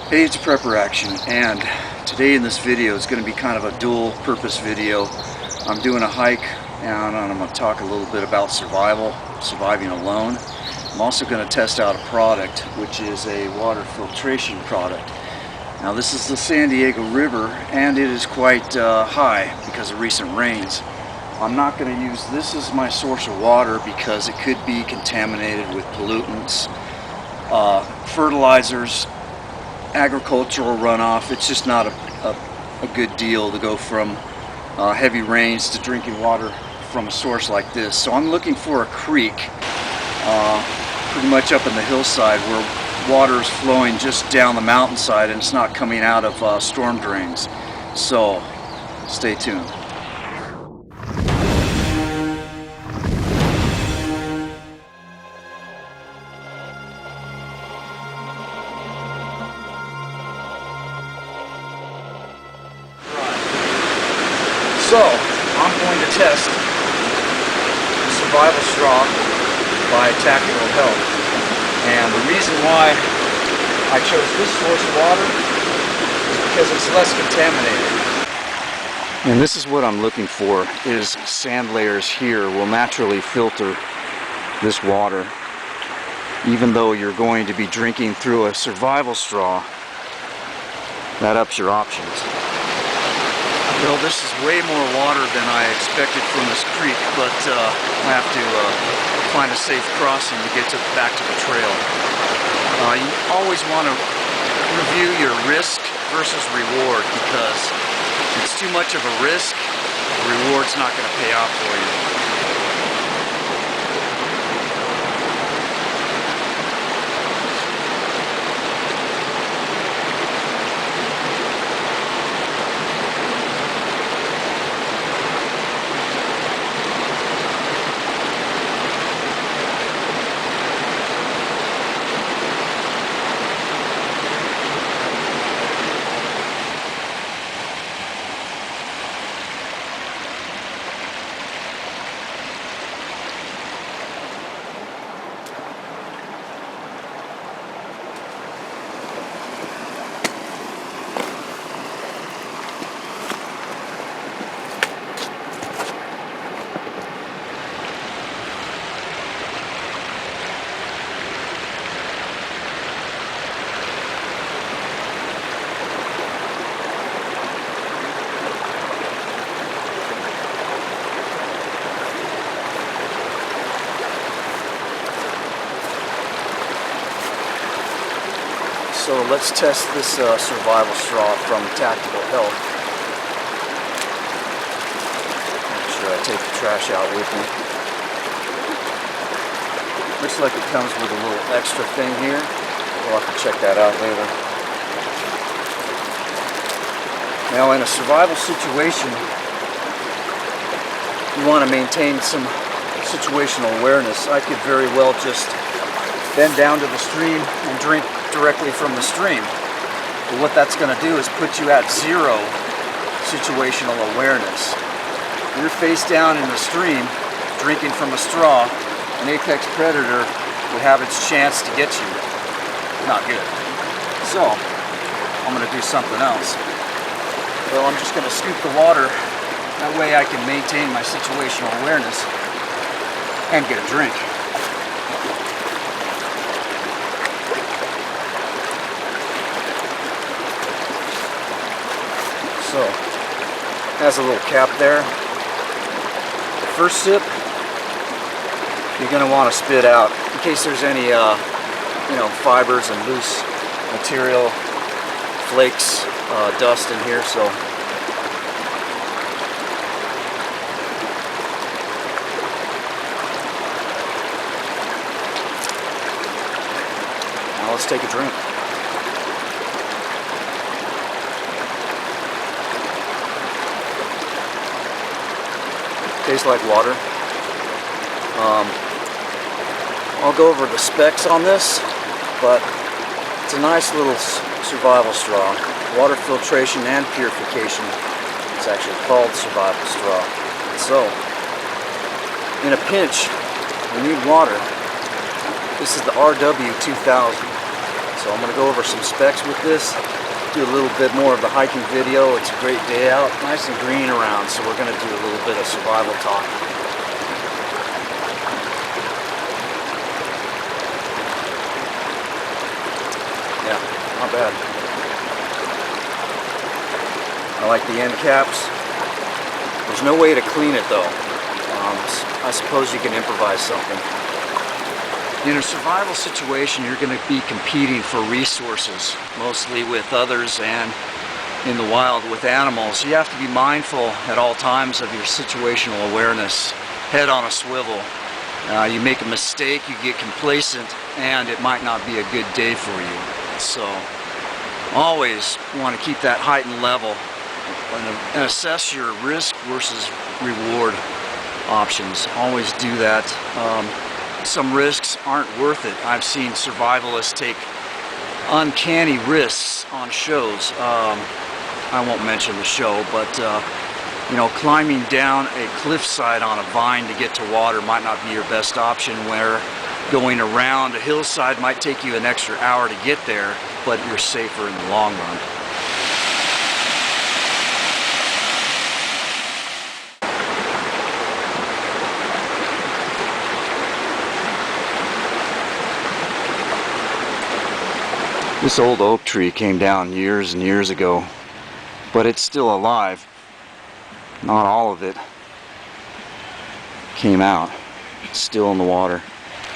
Hey, it's Prepper Action, and today in this video is going to be kind of a dual purpose video. I'm doing a hike and I'm going to talk a little bit about surviving alone. I'm also going to test out a product which is a water filtration product. Now this is the San Diego River and it is quite high because of recent rains. I'm not going to use this as my source of water because it could be contaminated with pollutants, fertilizers, agricultural runoff. It's just not a good deal to go from heavy rains to drinking water from a source like this. So I'm looking for a creek pretty much up in the hillside where water is flowing just down the mountainside and it's not coming out of storm drains. So stay tuned. So, I'm going to test the survival straw by Tactical Health. And the reason why I chose this source of water is because it's less contaminated. And this is what I'm looking for, is sand layers here will naturally filter this water. Even though you're going to be drinking through a survival straw, that ups your options. Well, this is way more water than I expected from this creek, but I have to find a safe crossing to get back to the trail. You always want to review your risk versus reward, because if it's too much of a risk, the reward's not going to pay off for you. So let's test this survival straw from Tactical Health. Make sure I take the trash out with me. Looks like it comes with a little extra thing here. We'll have to check that out later. Now in a survival situation, you want to maintain some situational awareness. I could very well just bend down to the stream and drink directly from the stream. But what that's going to do is put you at zero situational awareness. You're face down in the stream, drinking from a straw, an apex predator would have its chance to get you. Not good. So, I'm going to do something else. Well, I'm just going to scoop the water. That way I can maintain my situational awareness and get a drink. So, has a little cap there. The first sip, you're going to want to spit out in case there's any, fibers and loose material, flakes, dust in here. So, now let's take a drink. Tastes like water. I'll go over the specs on this, but it's a nice little survival straw. Water filtration and purification. It's actually called survival straw. So, in a pinch, we need water. This is the RW2000. It's So I'm going to go over some specs with this, do a little bit more of the hiking video. It's a great day out, nice and green around, so we're going to do a little bit of survival talk. Yeah, not bad. I like the end caps. There's no way to clean it though. I suppose you can improvise something. In a survival situation, you're going to be competing for resources, mostly with others and in the wild with animals. You have to be mindful at all times of your situational awareness, head on a swivel. You make a mistake, you get complacent, and it might not be a good day for you. So always want to keep that heightened level and assess your risk versus reward options. Always do that. Some risks aren't worth it. I've seen survivalists take uncanny risks on shows. I won't mention the show, but you know, climbing down a cliffside on a vine to get to water might not be your best option, where going around a hillside might take you an extra hour to get there, but you're safer in the long run. This old oak tree came down years and years ago, but it's still alive. Not all of it came out. It's still in the water.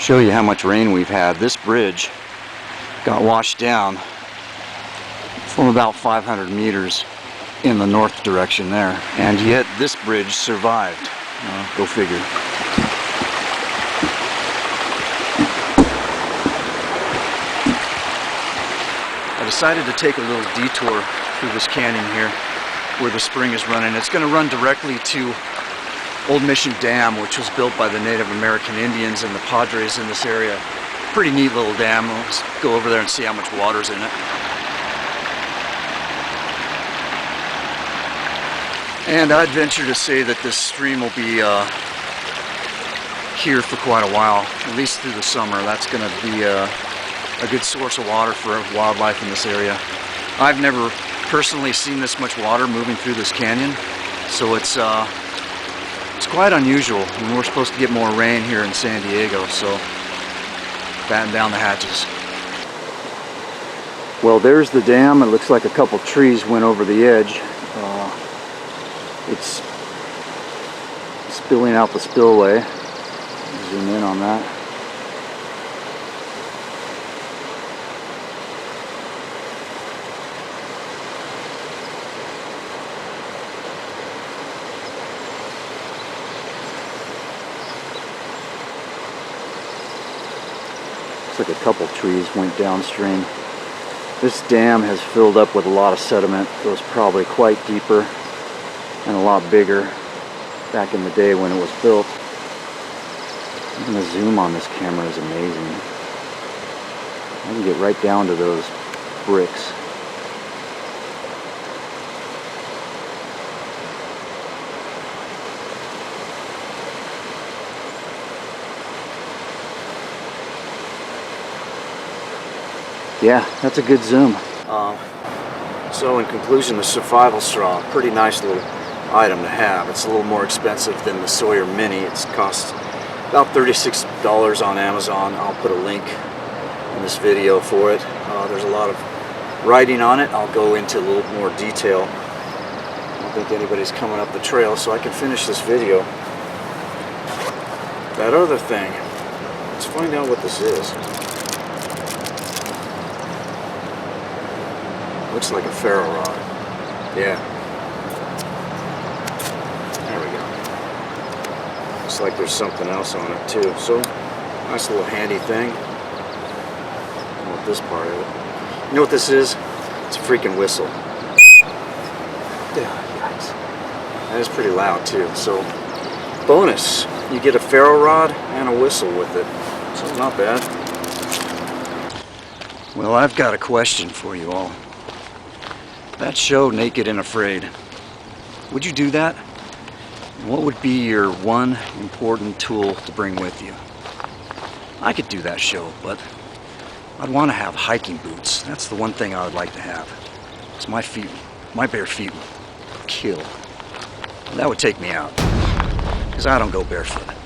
Show you how much rain we've had. This bridge got washed down from about 500 meters in the north direction there, and yet this bridge survived. Go figure. I decided to take a little detour through this canyon here where the spring is running. It's going to run directly to Old Mission Dam, which was built by the Native American Indians and the Padres in this area. Pretty neat little dam. Let's go over there and see how much water's in it. And I'd venture to say that this stream will be here for quite a while, at least through the summer. That's going to be a good source of water for wildlife in this area. I've never personally seen this much water moving through this canyon, so it's quite unusual. I mean, we're supposed to get more rain here in San Diego, so batten down the hatches. Well, there's the dam. It looks like a couple trees went over the edge. It's spilling out the spillway. Zoom in on that. Looks like a couple trees went downstream. This dam has filled up with a lot of sediment. It was probably quite deeper and a lot bigger back in the day when it was built. Even the zoom on this camera is amazing. I can get right down to those bricks. Yeah, that's a good zoom. So in conclusion, the survival straw, pretty nice little item to have. It's a little more expensive than the Sawyer Mini. It's cost about $36 on Amazon. I'll put a link in this video for it. There's a lot of writing on it. I'll go into a little more detail. I don't think anybody's coming up the trail, so I can finish this video. That other thing, let's find out what this is. Looks like a ferro rod. Yeah. There we go. Looks like there's something else on it too. So, nice little handy thing. I don't know what this part of it. You know what this is? It's a freaking whistle. Yeah, yikes. That is pretty loud too. So, bonus. You get a ferro rod and a whistle with it. So, not bad. Well, I've got a question for you all. That show, Naked and Afraid, would you do that? And what would be your one important tool to bring with you? I could do that show, but I'd want to have hiking boots. That's the one thing I would like to have. Because my bare feet would kill. That would take me out. Because I don't go barefoot.